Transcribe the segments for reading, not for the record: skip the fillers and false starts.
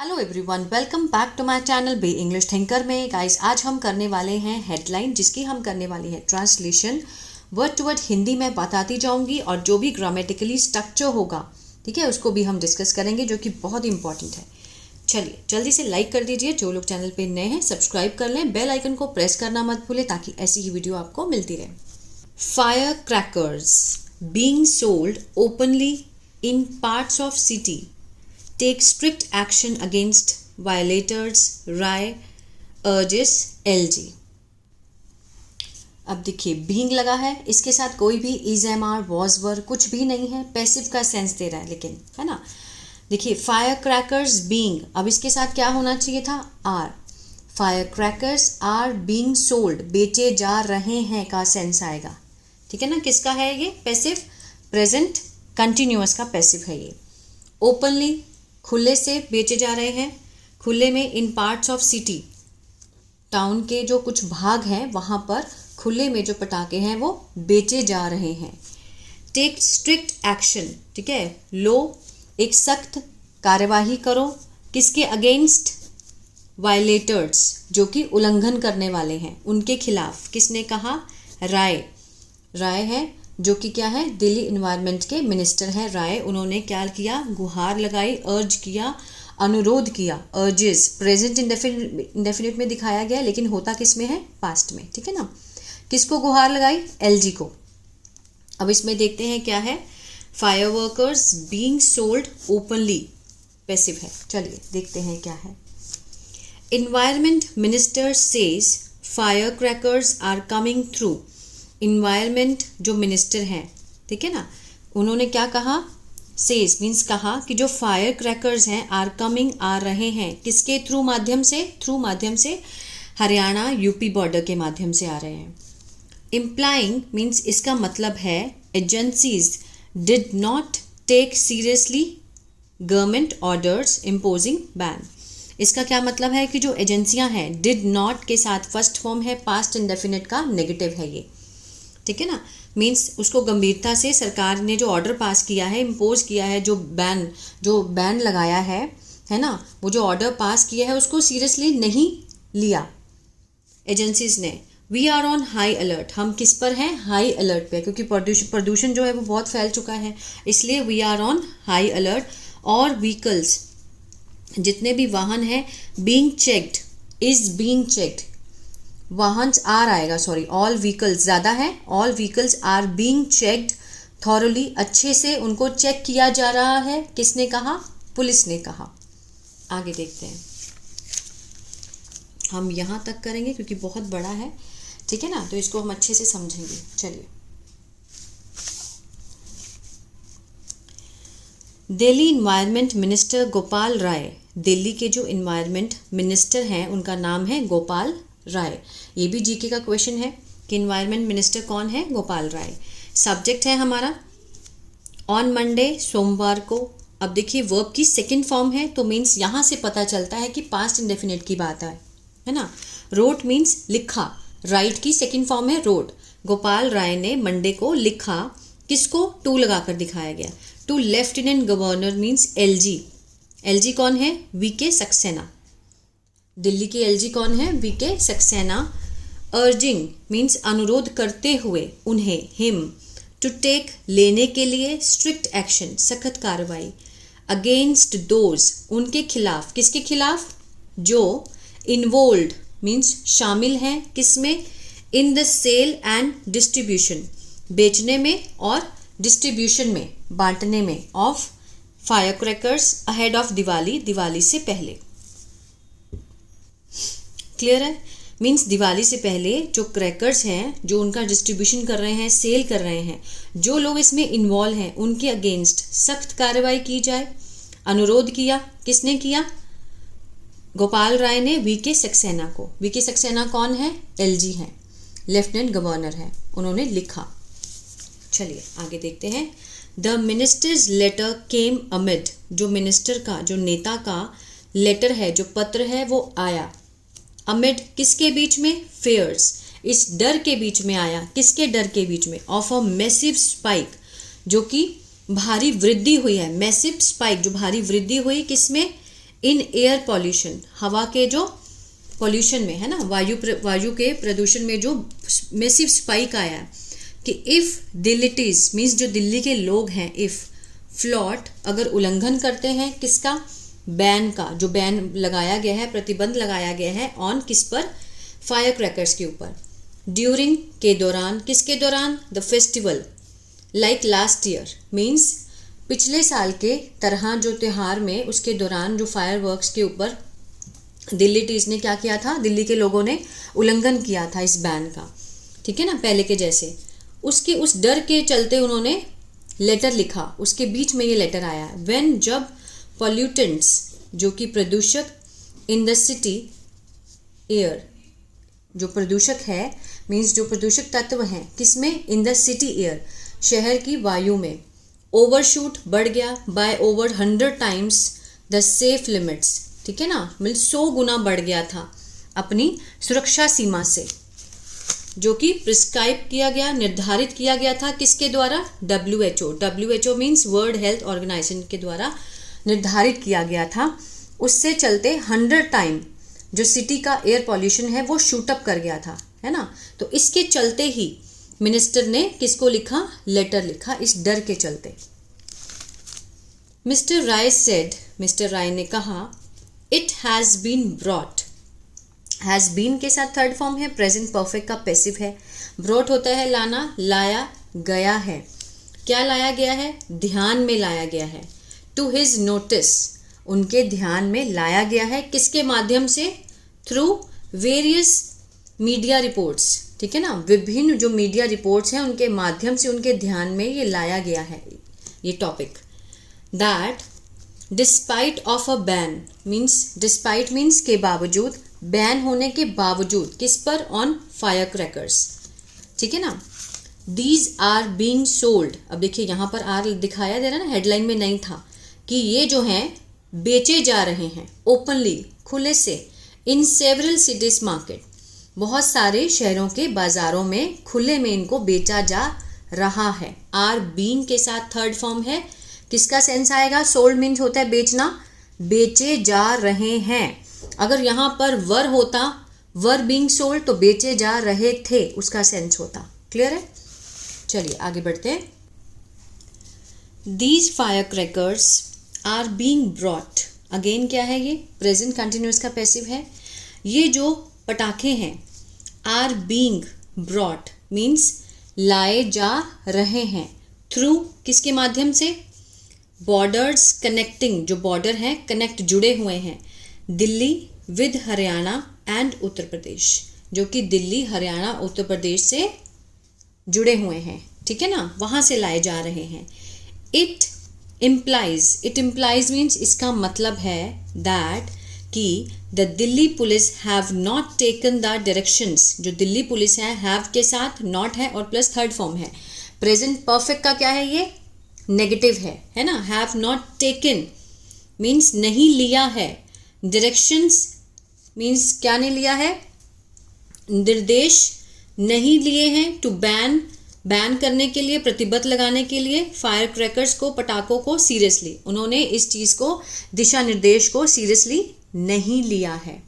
Hello everyone, welcome back to my channel be English thinker में। Guys, आज हम करने वाले हैं हेडलाइन, जिसकी हम करने वाली है translation. Word to word Hindi में बताती जाऊंगी और जो भी ग्रामेटिकली स्ट्रक्चर होगा, ठीक है, उसको भी हम डिस्कस करेंगे, जो कि बहुत इंपॉर्टेंट है। चलिए जल्दी से लाइक कर दीजिए, जो लोग चैनल पे नए हैं सब्सक्राइब कर लें, बेल आइकन को प्रेस करना मत भूलें ताकि ऐसी ही वीडियो आपको मिलती रहे। Fire crackers being sold openly in parts of city, take strict action against violators, RAI urges LG। अब देखिए, बीइंग लगा है, इसके साथ कोई भी is am are was were कुछ भी नहीं है, पैसिव का सेंस दे रहा है, लेकिन है ना। देखिए, फायर क्रैकर्स बीइंग, अब इसके साथ क्या होना चाहिए था, are. Fire crackers are being sold, बेचे जा रहे हैं का सेंस आएगा, ठीक है ना। किसका है ये, पैसिव, प्रेजेंट कंटिन्यूअस का पैसिव है ये। ओपनली, खुले से बेचे जा रहे हैं, खुले में। इन पार्ट्स ऑफ सिटी, टाउन के जो कुछ भाग हैं वहाँ पर खुले में जो पटाखे हैं वो बेचे जा रहे हैं। टेक स्ट्रिक्ट एक्शन, ठीक है, लो एक सख्त कार्यवाही करो, किसके अगेंस्ट, वायलेटर्स, जो कि उल्लंघन करने वाले हैं, उनके खिलाफ। किसने कहा, राय। राय है जो कि क्या है, दिल्ली इन्वायरमेंट के मिनिस्टर हैं राय। उन्होंने क्या किया, गुहार लगाई, अर्ज किया, अनुरोध किया। अर्जेस प्रेजेंट इंडेफिनिट में दिखाया गया, लेकिन होता किस में है, पास्ट में, ठीक है ना। किसको गुहार लगाई, एलजी को। अब इसमें देखते हैं क्या है, fire workers being sold openly, passive है। चलिए देखते हैं क्या है। Environment minister says fire crackers are coming through. Environment जो मिनिस्टर हैं, ठीक है ना, उन्होंने क्या कहा, सेज मीन्स कहा कि जो फायर क्रैकर्स हैं आर कमिंग, आ रहे हैं, किसके थ्रू, माध्यम से, थ्रू माध्यम से, हरियाणा यूपी बॉर्डर के माध्यम से आ रहे हैं। इम्प्लाइंग मीन्स इसका मतलब है, agencies did not take seriously government orders imposing ban. इसका क्या मतलब है कि जो एजेंसियां हैं, डिड नॉट के साथ फर्स्ट फॉर्म है, पास्ट इंडेफिनिट का नेगेटिव है ये, ठीक है ना। मीन्स उसको गंभीरता से सरकार ने जो ऑर्डर पास किया है, इम्पोज किया है, जो बैन लगाया है ना, वो जो ऑर्डर पास किया है उसको सीरियसली नहीं लिया एजेंसीज ने। We are on high alert, हम किस पर हैं, हाई अलर्ट पे, क्योंकि प्रदूषण जो है वो बहुत फैल चुका है, इसलिए we are on high alert. और व्हीकल्स, जितने भी वाहन हैं, being checked, is being checked, वाहन आर आएगा, सॉरी, ऑल व्हीकल्स ज़्यादा है, all vehicles are being checked thoroughly, अच्छे से उनको चेक किया जा रहा है। किसने कहा, पुलिस ने कहा। आगे देखते हैं, हम यहाँ तक करेंगे क्योंकि बहुत बड़ा है, ठीक है ना, तो इसको हम अच्छे से समझेंगे। चलिए, दिल्ली इन्वायरमेंट मिनिस्टर गोपाल राय, दिल्ली के जो इन्वायरमेंट मिनिस्टर हैं उनका नाम है गोपाल राय। ये भी जीके का क्वेश्चन है कि इन्वायरमेंट मिनिस्टर कौन है, गोपाल राय। सब्जेक्ट है हमारा ऑन मंडे, सोमवार को। अब देखिए, वर्ब की सेकंड फॉर्म है, तो मीन्स यहाँ से पता चलता है कि पास्ट इंडेफिनिट की बात है ना। रोट मीन्स लिखा, राइट की सेकंड फॉर्म है रोट। गोपाल राय ने मंडे को लिखा, किसको, टू लगाकर दिखाया गया, to lieutenant governor means LG. LG कौन है, वीके सक्सेना। दिल्ली के एलजी कौन है, वीके सक्सेना। अर्जिंग मीन्स अनुरोध करते हुए उन्हें, हिम। टू टेक लेने के लिए, स्ट्रिक्ट एक्शन सख्त कार्रवाई। अगेंस्ट दोज उनके खिलाफ, किसके खिलाफ, जो इन्वोल्व्ड मीन्स शामिल हैं, किसमें, in the sale and distribution, बेचने में और डिस्ट्रीब्यूशन में, बांटने में, of fire crackers ahead of Diwali, Diwali से पहले। क्लियर है, मीन्स दिवाली से पहले जो क्रैकर्स हैं, जो उनका डिस्ट्रीब्यूशन कर रहे हैं, सेल कर रहे हैं, जो लोग इसमें इन्वॉल्व हैं, उनके अगेंस्ट सख्त कार्रवाई की जाए। अनुरोध किया, किसने किया, गोपाल राय ने वीके सक्सेना को। वीके सक्सेना कौन है, एलजी है, लेफ्टिनेंट गवर्नर है, उन्होंने लिखा। चलिए आगे देखते हैं। The minister's letter came amid, जो मिनिस्टर का, जो नेता का लेटर है, जो पत्र है, वो आया अमिड, किसके बीच में, फेयर्स, इस डर के बीच में आया। किसके डर के बीच में, ऑफ अ मैसिव स्पाइक, जो कि भारी वृद्धि हुई है। मैसिव स्पाइक, जो भारी वृद्धि हुई, किसमें, इन एयर पॉल्यूशन, हवा के जो पॉल्यूशन में है ना, वायु के प्रदूषण में जो मैसिव स्पाइक आया है कि इफ़ दिल्लीटीज मीन्स जो दिल्ली के लोग हैं, इफ़ फ्लॉट अगर उल्लंघन करते हैं किसका, बैन का, जो बैन लगाया गया है, प्रतिबंध लगाया गया है ऑन किस पर, फायर क्रैकर्स के ऊपर, ड्यूरिंग के दौरान, किसके दौरान, the festival like last year means पिछले साल के तरह जो त्यौहार में उसके दौरान जो फायरवर्क्स के ऊपर दिल्लीटीज ने क्या किया था, दिल्ली के लोगों ने उल्लंघन किया था इस बैन का, ठीक है ना, पहले के जैसे, उसके उस डर के चलते उन्होंने लेटर लिखा, उसके बीच में ये लेटर आया, व्हेन जब पॉल्यूटेंट्स जो कि प्रदूषक इन द सिटी एयर, जो प्रदूषक है मीन्स जो प्रदूषक तत्व हैं किसमें, इन द सिटी एयर, शहर की वायु में, ओवरशूट बढ़ गया by over 100 times the safe limits, ठीक है ना, मतलब 100 गुना बढ़ गया था अपनी सुरक्षा सीमा से, जो कि प्रिस्क्राइब किया गया, निर्धारित किया गया था किसके द्वारा, WHO means world health organisation के द्वारा निर्धारित किया गया था। उससे चलते 100 टाइम जो सिटी का एयर पॉल्यूशन है वो शूटअप कर गया था, है ना। तो इसके चलते ही मिनिस्टर ने किसको लिखा, लेटर लिखा, इस डर के चलते। Mister Rai said, mister Rai ने कहा, it has been brought, has been के साथ थर्ड फॉर्म है, प्रेजेंट परफेक्ट का पैसिव है, ब्रॉट होता है लाना, लाया गया है, क्या लाया गया है, ध्यान में लाया गया है, टू हिज नोटिस, उनके ध्यान में लाया गया है, किसके माध्यम से, थ्रू वेरियस मीडिया रिपोर्ट्स, ठीक है ना, विभिन्न जो मीडिया रिपोर्ट्स हैं उनके माध्यम से उनके ध्यान में ये लाया गया है ये topic, that despite of a ban means, despite means के बावजूद, बैन होने के बावजूद, किस पर, ऑन फायर क्रैकर्स, ठीक है ना, दीज आर बीइंग सोल्ड, अब देखिए यहाँ पर आर दिखाया दे रहा है ना, हेडलाइन में नहीं था, कि ये जो हैं बेचे जा रहे हैं ओपनली, खुले से, इन सेवरल सिटीज मार्केट, बहुत सारे शहरों के बाज़ारों में खुले में इनको बेचा जा रहा है। आर बीइंग के साथ थर्ड फॉर्म है, किसका सेंस आएगा, सोल्ड मीन्स होता है बेचना, बेचे जा रहे हैं, अगर यहाँ पर वर होता, वर बीइंग सोल्ड, तो बेचे जा रहे थे उसका सेंस होता। क्लियर है, चलिए आगे बढ़ते हैं। These fire crackers are being brought, again क्या है ये, प्रेजेंट कंटिन्यूअस का पैसिव है, ये जो पटाखे हैं, आर बीइंग ब्रॉट मीन्स लाए जा रहे हैं, थ्रू किसके माध्यम से, बॉर्डर्स कनेक्टिंग, जो बॉर्डर हैं कनेक्ट जुड़े हुए हैं, दिल्ली विद हरियाणा एंड उत्तर प्रदेश, जो कि दिल्ली हरियाणा उत्तर प्रदेश से जुड़े हुए हैं, ठीक है ना, वहाँ से लाए जा रहे हैं। इट इम्प्लाइज मीन्स इसका मतलब है दैट कि the Delhi police have not taken the directions, जो दिल्ली पुलिस है, हैव के साथ नॉट है और प्लस थर्ड फॉर्म है, प्रेजेंट परफेक्ट का क्या है, ये नेगेटिव है ना, हैव नॉट टेकन मीन्स नहीं लिया है, डायरेक्शंस मीन्स क्या नहीं लिया है, निर्देश नहीं लिए हैं, टू बैन करने के लिए, प्रतिबंध लगाने के लिए, फायर क्रैकर्स को, पटाखों को सीरियसली, उन्होंने इस चीज़ को, दिशा निर्देश को सीरियसली नहीं लिया है।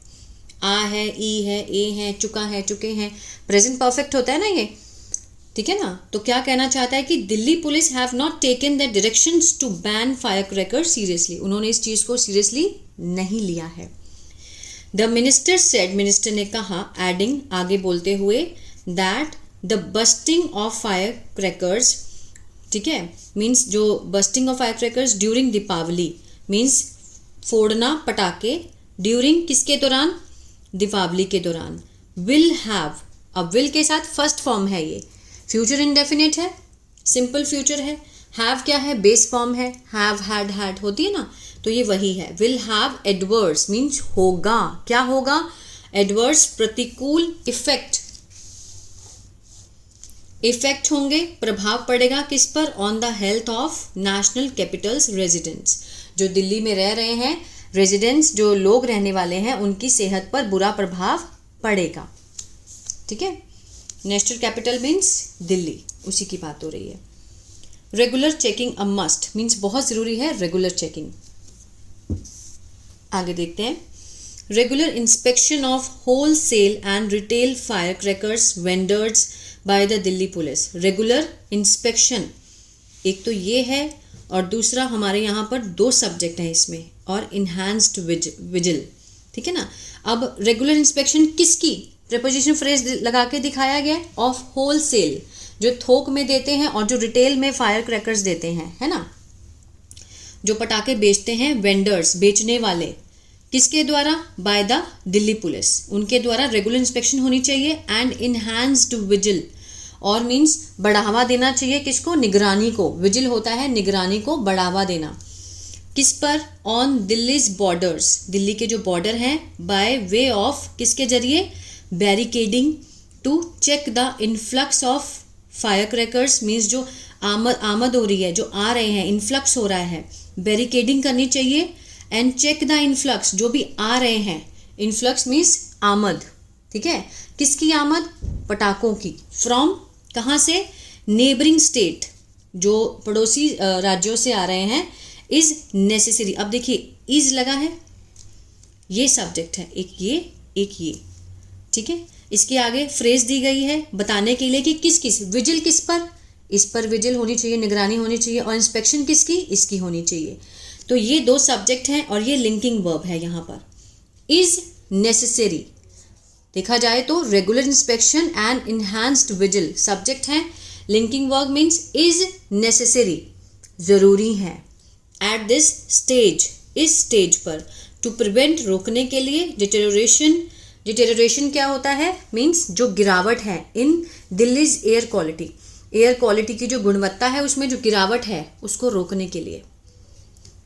आ है, ई है, ए है, चुका है, चुके हैं, प्रेजेंट परफेक्ट होता है ना ये, ठीक है ना। तो क्या कहना चाहता है कि Delhi police have not taken the directions to ban fire crackers seriously, उन्होंने इस चीज़ को सीरियसली नहीं लिया है। द मिनिस्टर सेड, मिनिस्टर ने कहा, एडिंग आगे बोलते हुए, that the busting of fire crackers, ठीक है, मीन्स जो busting of fire crackers during Deepavali means फोड़ना पटाखे, ड्यूरिंग किसके दौरान, दीपावली के दौरान, विल हैव, अब विल के साथ फर्स्ट फॉर्म है, ये फ्यूचर इंडेफिनिट है, सिंपल फ्यूचर है, हैव क्या है, बेस फॉर्म है, हैव हैड होती है ना, तो ये वही है, विल हैव एडवर्स मीन्स होगा, क्या होगा, एडवर्स प्रतिकूल इफेक्ट होंगे, प्रभाव पड़ेगा किस पर, on the health of national Capitals residents, जो दिल्ली में रह रहे हैं रेजिडेंट्स, जो लोग रहने वाले हैं उनकी सेहत पर बुरा प्रभाव पड़ेगा, ठीक है। नेशनल कैपिटल मीन्स दिल्ली, उसी की बात हो रही है। Regular checking a must means बहुत ज़रूरी है रेगुलर चेकिंग। आगे देखते हैं। Regular inspection of wholesale and retail fire crackers vendors by the Delhi police. Regular inspection एक तो ये है और दूसरा हमारे यहाँ पर दो सब्जेक्ट हैं इसमें, और इन्हांस्ड विजिल, ठीक है ना। अब रेगुलर इंस्पेक्शन किसकी, प्रीपोजिशन फ्रेज लगा के दिखाया गया है, ऑफ होल सेल, जो थोक में देते हैं, और जो रिटेल में फायर क्रैकर्स देते हैं, है ना, जो पटाखे बेचते हैं, वेंडर्स, बेचने वाले, किसके द्वारा, बाय द दिल्ली पुलिस, उनके द्वारा रेगुलर इंस्पेक्शन होनी चाहिए। एंड इन्हांस्ड विजिल, और मीन्स बढ़ावा देना चाहिए किसको, निगरानी को। विजिल होता है निगरानी को बढ़ावा देना, किस पर, ऑन दिल्लीज बॉर्डर्स, दिल्ली के जो बॉर्डर हैं, बाय वे ऑफ, किसके जरिए, barricading, to check the influx of fire crackers, means जो आमद हो रही है, जो आ रहे हैं, इन्फ्लक्स हो रहा है, बैरिकेडिंग करनी चाहिए। एंड चेक द इन्फ्लक्स, जो भी आ रहे हैं, इन्फ्लक्स मीन्स आमद, ठीक है, किसकी आमद, पटाखों की, फ्रॉम, कहाँ से, नेबरिंग स्टेट, जो पड़ोसी राज्यों से आ रहे हैं, इज नेसेसरी। अब देखिए इज लगा है, ये सब्जेक्ट है, एक ये, ठीक है। इसके आगे फ्रेज दी गई है बताने के लिए कि किस किस, विजिल किस पर, इस पर विजिल होनी चाहिए, निगरानी होनी चाहिए, और इंस्पेक्शन किसकी, इसकी होनी चाहिए। तो ये दो सब्जेक्ट हैं और ये लिंकिंग वर्ब है यहाँ पर। इज नेसेसरी, देखा जाए तो regular inspection and enhanced vigil subject हैं, linking verb means is necessary, जरूरी है। एट दिस स्टेज, इस स्टेज पर, टू प्रिवेंट, रोकने के लिए, डिटेरियोरेशन, डिटेरियोरेशन क्या होता है, मीन्स जो गिरावट है, in Delhi's air quality, air quality की जो गुणवत्ता है उसमें जो गिरावट है उसको रोकने के लिए।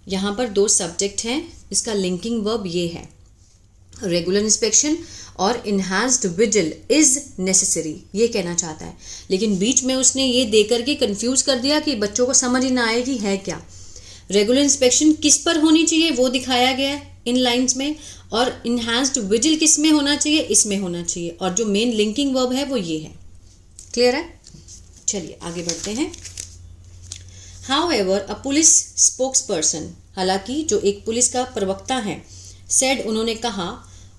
यहाँ पर दो सब्जेक्ट हैं, इसका लिंकिंग वर्ब ये है, रेगुलर इंस्पेक्शन और इन्हांस्ड विजिल इज नेसेसरी, ये कहना चाहता है। लेकिन बीच में उसने ये दे करके कंफ्यूज कर दिया कि बच्चों को समझ ही ना आए कि है क्या। रेगुलर इंस्पेक्शन किस पर होनी चाहिए वो दिखाया गया है इन लाइंस में, और इन्हांस्ड विजिल किस में होना चाहिए, इसमें होना चाहिए, और जो मेन लिंकिंग वर्ब है वो ये है। क्लियर है, चलिए आगे बढ़ते हैं। However, a police spokesperson, हालांकि जो एक पुलिस का प्रवक्ता है, said, उन्होंने कहा,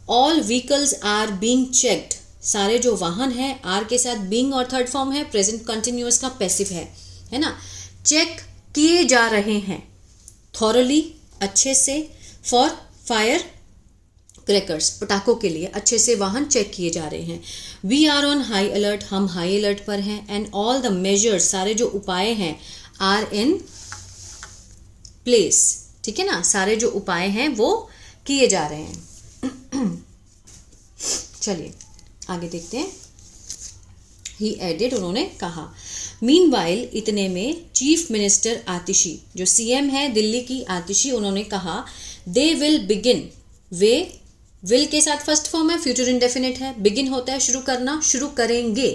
all vehicles are being checked, सारे जो वाहन हैं, आर के साथ being और थर्ड फॉर्म है, प्रेजेंट कंटिन्यूअस का पैसिव है ना, चेक किए जा रहे हैं, thoroughly, अच्छे से, for fire क्रैकर्स, पटाखों के लिए अच्छे से वाहन चेक किए जा रहे हैं। We are on high alert, हम हाई अलर्ट पर हैं। एंड ऑल द मेजर्स, सारे जो उपाय हैं, आर इन प्लेस, ठीक है ना, सारे जो उपाय हैं वो किए जा रहे हैं। चलिए आगे देखते हैं। ही एडेड, उन्होंने कहा। मीनवाइल, इतने में, चीफ मिनिस्टर आतिशी, जो सीएम है दिल्ली की, आतिशी, उन्होंने कहा, they will begin, way, will के साथ फर्स्ट फॉर्म है, फ्यूचर इंडेफिनिट है, बिगिन होता है शुरू करना, शुरू करेंगे,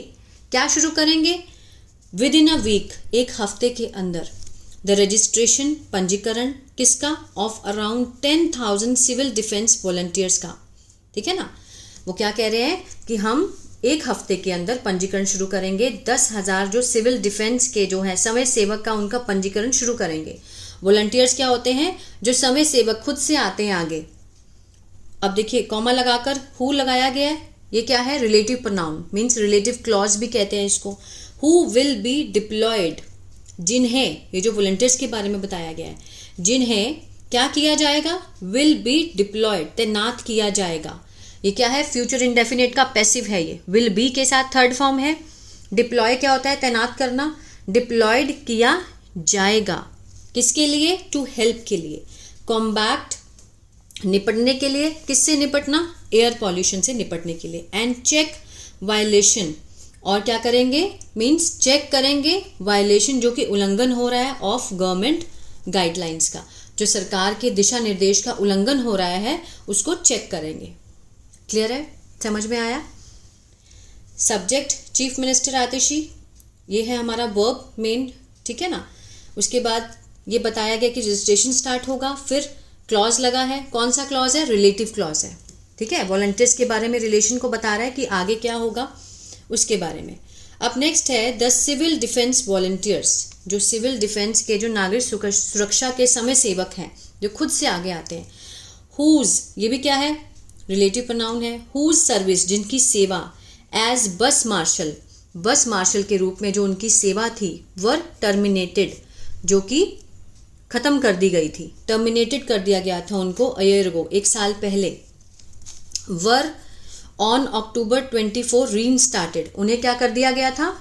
क्या शुरू करेंगे, विद इन अ वीक, एक हफ्ते के अंदर, द रजिस्ट्रेशन, पंजीकरण, किसका, of around 10,000 civil defence volunteers का, ठीक है ना। वो क्या कह रहे हैं कि हम एक हफ्ते के अंदर पंजीकरण शुरू करेंगे, 10,000 जो सिविल डिफेंस के जो है समय सेवक का, उनका पंजीकरण शुरू करेंगे। वॉलंटियर्स क्या होते हैं, जो समय सेवक खुद से आते हैं आगे। अब देखिए कॉमा लगाकर हु लगाया गया है, ये क्या है, relative pronoun, means relative clause भी कहते हैं इसको। हु विल बी डिप्लॉयड, जिन्हें, ये जो वॉलंटियर्स के बारे में बताया गया है, जिन्हें क्या किया जाएगा, विल बी डिप्लॉयड, तैनात किया जाएगा। ये क्या है, फ्यूचर इंडेफिनिट का पैसिव है, ये विल बी के साथ थर्ड फॉर्म है। डिप्लॉय क्या होता है, तैनात करना, डिप्लॉयड किया जाएगा, किसके लिए, टू हेल्प के लिए, कॉम्बैक्ट, निपटने के लिए, किससे निपटना, एयर पॉल्यूशन से निपटने के लिए, एंड चेक वायलेशन, और क्या करेंगे, मीन्स चेक करेंगे वायलेशन, जो कि उल्लंघन हो रहा है, ऑफ गवर्नमेंट गाइडलाइंस का, जो सरकार के दिशा निर्देश का उल्लंघन हो रहा है उसको चेक करेंगे। क्लियर है, समझ में आया। सब्जेक्ट चीफ मिनिस्टर आतिशी, ये है हमारा वर्ब मेन, ठीक है ना। उसके बाद ये बताया गया कि रजिस्ट्रेशन स्टार्ट होगा, फिर क्लॉज लगा है, कौन सा क्लॉज है, रिलेटिव क्लॉज है, ठीक है, वॉलंटियर्स के बारे में रिलेशन को बता रहा है कि आगे क्या होगा उसके बारे में। अब नेक्स्ट है द सिविल डिफेंस वॉलंटियर्स, जो सिविल डिफेंस के, जो नागरिक सुरक्षा के समय सेवक हैं, जो खुद से आगे आते हैं। हुज, ये भी क्या है, रिलेटिव प्रोनाउन है। हुज सर्विस, जिनकी सेवा, एज बस मार्शल, बस मार्शल के रूप में जो उनकी सेवा थी, वर टर्मिनेटेड, जो कि खत्म कर दी गई थी, टर्मिनेटेड कर दिया गया था उनको अ ईयर अगो, एक साल पहले। वर ऑन अक्टूबर 24 रीइंस्टार्टेड, उन्हें क्या कर दिया गया था,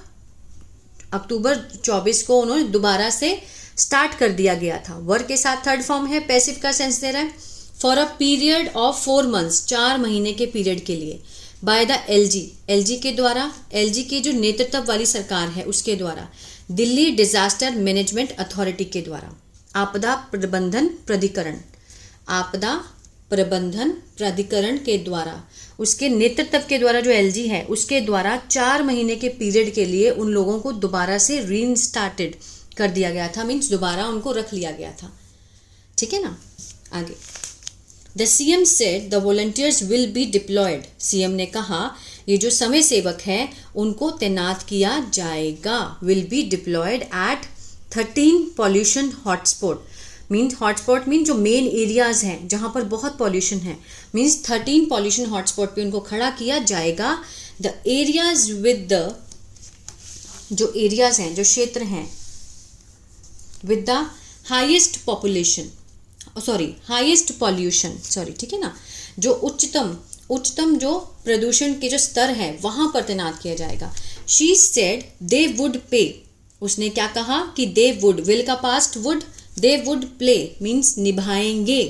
अक्टूबर 24 को उन्होंने दोबारा से स्टार्ट कर दिया गया था। वर के साथ थर्ड फॉर्म है, पैसिव का सेंस दे रहा है। For a period of 4 months, 4 महीने के पीरियड के लिए। बाय द एलजी, एलजी के द्वारा, एलजी की जो नेतृत्व वाली सरकार है उसके द्वारा। दिल्ली डिजास्टर मैनेजमेंट अथॉरिटी के द्वारा। आपदा प्रबंधन प्राधिकरण, आपदा प्रबंधन प्राधिकरण के द्वारा, उसके नेतृत्व के द्वारा जो एलजी है उसके द्वारा 4 महीने के पीरियड के लिए उन लोगों को दोबारा से रीइंस्टार्टेड कर दिया गया था, मीन्स दोबारा उनको रख लिया गया था। ठीक है ना। आगे, the CM said the volunteers will be diploid, CM ने कहा ये जो समय सेवक है उनको तैनात किया जाएगा। Will be diploid eight 13 pollution hotspot, means hotspot mean जो मेन एरियाज हैं जहाँ पर बहुत पॉल्यूशन है, मीन्स 13 पॉल्यूशन हॉटस्पॉट पे उनको खड़ा किया जाएगा। द एरियाज विद द, जो एरियाज हैं, जो क्षेत्र हैं, with the highest population, sorry highest pollution, sorry, ठीक है ना, जो उच्चतम जो प्रदूषण के जो स्तर है वहाँ पर तैनात किया जाएगा। शी सेड दे वुड पे, उसने क्या कहा कि दे वुड, विल का past would, they would play means निभाएंगे।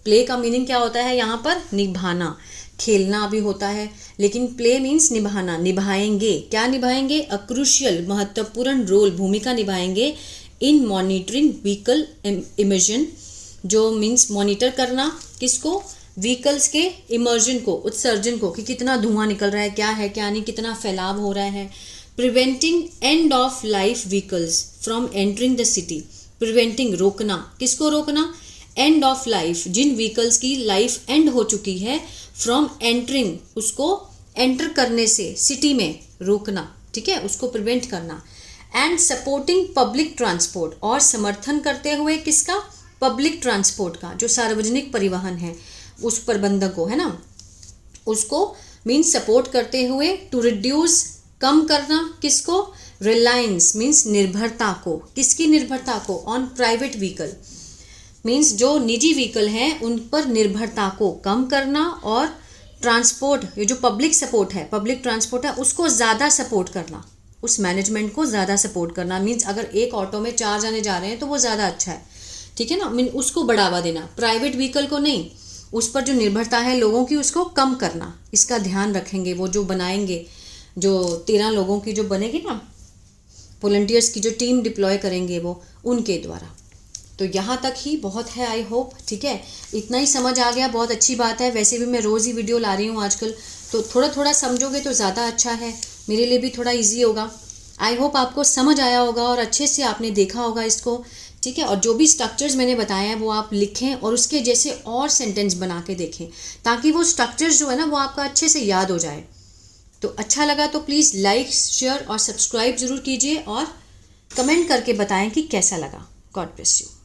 प्ले का मीनिंग क्या होता है यहाँ पर, निभाना, खेलना भी होता है, लेकिन प्ले मीन्स निभाना, निभाएंगे। क्या निभाएंगे, अ क्रूशियल, महत्वपूर्ण रोल, भूमिका निभाएंगे इन मॉनिटरिंग व्हीकल इमिशन, जो मीन्स मॉनिटर करना, किसको, व्हीकल्स के इमर्जन को, उत्सर्जन को, कि कितना धुआं निकल रहा है, क्या है क्या नहीं, कितना फैलाव हो रहा है। Preventing end of life vehicles from entering the city, preventing, रोकना, किसको रोकना, एंड ऑफ लाइफ, जिन व्हीकल्स की लाइफ एंड हो चुकी है, फ्रॉम एंटरिंग, उसको एंटर करने से, सिटी में रोकना, ठीक है, उसको प्रिवेंट करना। एंड सपोर्टिंग पब्लिक ट्रांसपोर्ट, और समर्थन करते हुए किसका, पब्लिक ट्रांसपोर्ट का, जो सार्वजनिक परिवहन है उस प्रबंधक को, है ना, उसको मीन्स सपोर्ट करते हुए। टू रिड्यूस, कम करना, किसको, रिलायंस मीन्स निर्भरता को, किसकी निर्भरता को, ऑन प्राइवेट व्हीकल मीन्स जो निजी व्हीकल हैं उन पर निर्भरता को कम करना। और ट्रांसपोर्ट, ये जो पब्लिक सपोर्ट है, पब्लिक ट्रांसपोर्ट है, उसको ज़्यादा सपोर्ट करना, उस मैनेजमेंट को ज़्यादा सपोर्ट करना। मीन्स अगर एक ऑटो में 4 जने जा रहे हैं तो वो ज़्यादा अच्छा है, ठीक है ना, मीन उसको बढ़ावा देना, प्राइवेट व्हीकल को नहीं, उस पर जो निर्भरता है लोगों की उसको कम करना, इसका ध्यान रखेंगे वो जो बनाएंगे, जो 13 लोगों की जो बनेगी ना, वॉलंटियर्स की जो टीम डिप्लॉय करेंगे वो, उनके द्वारा। तो यहाँ तक ही बहुत है, आई होप, ठीक है, इतना ही समझ आ गया, बहुत अच्छी बात है। वैसे भी मैं रोज़ ही वीडियो ला रही हूँ आजकल, तो थोड़ा थोड़ा समझोगे तो ज़्यादा अच्छा है, मेरे लिए भी थोड़ा ईजी होगा। आई होप आपको समझ आया होगा और अच्छे से आपने देखा होगा इसको, ठीक है। और जो भी स्ट्रक्चर्स मैंने बताए हैं वो आप लिखें और उसके जैसे और सेंटेंस बना के देखें, ताकि वो स्ट्रक्चर्स जो है ना वो आपका अच्छे से याद हो जाए। तो अच्छा लगा तो प्लीज़ लाइक, शेयर और सब्सक्राइब ज़रूर कीजिए और कमेंट करके बताएं कि कैसा लगा। God bless you.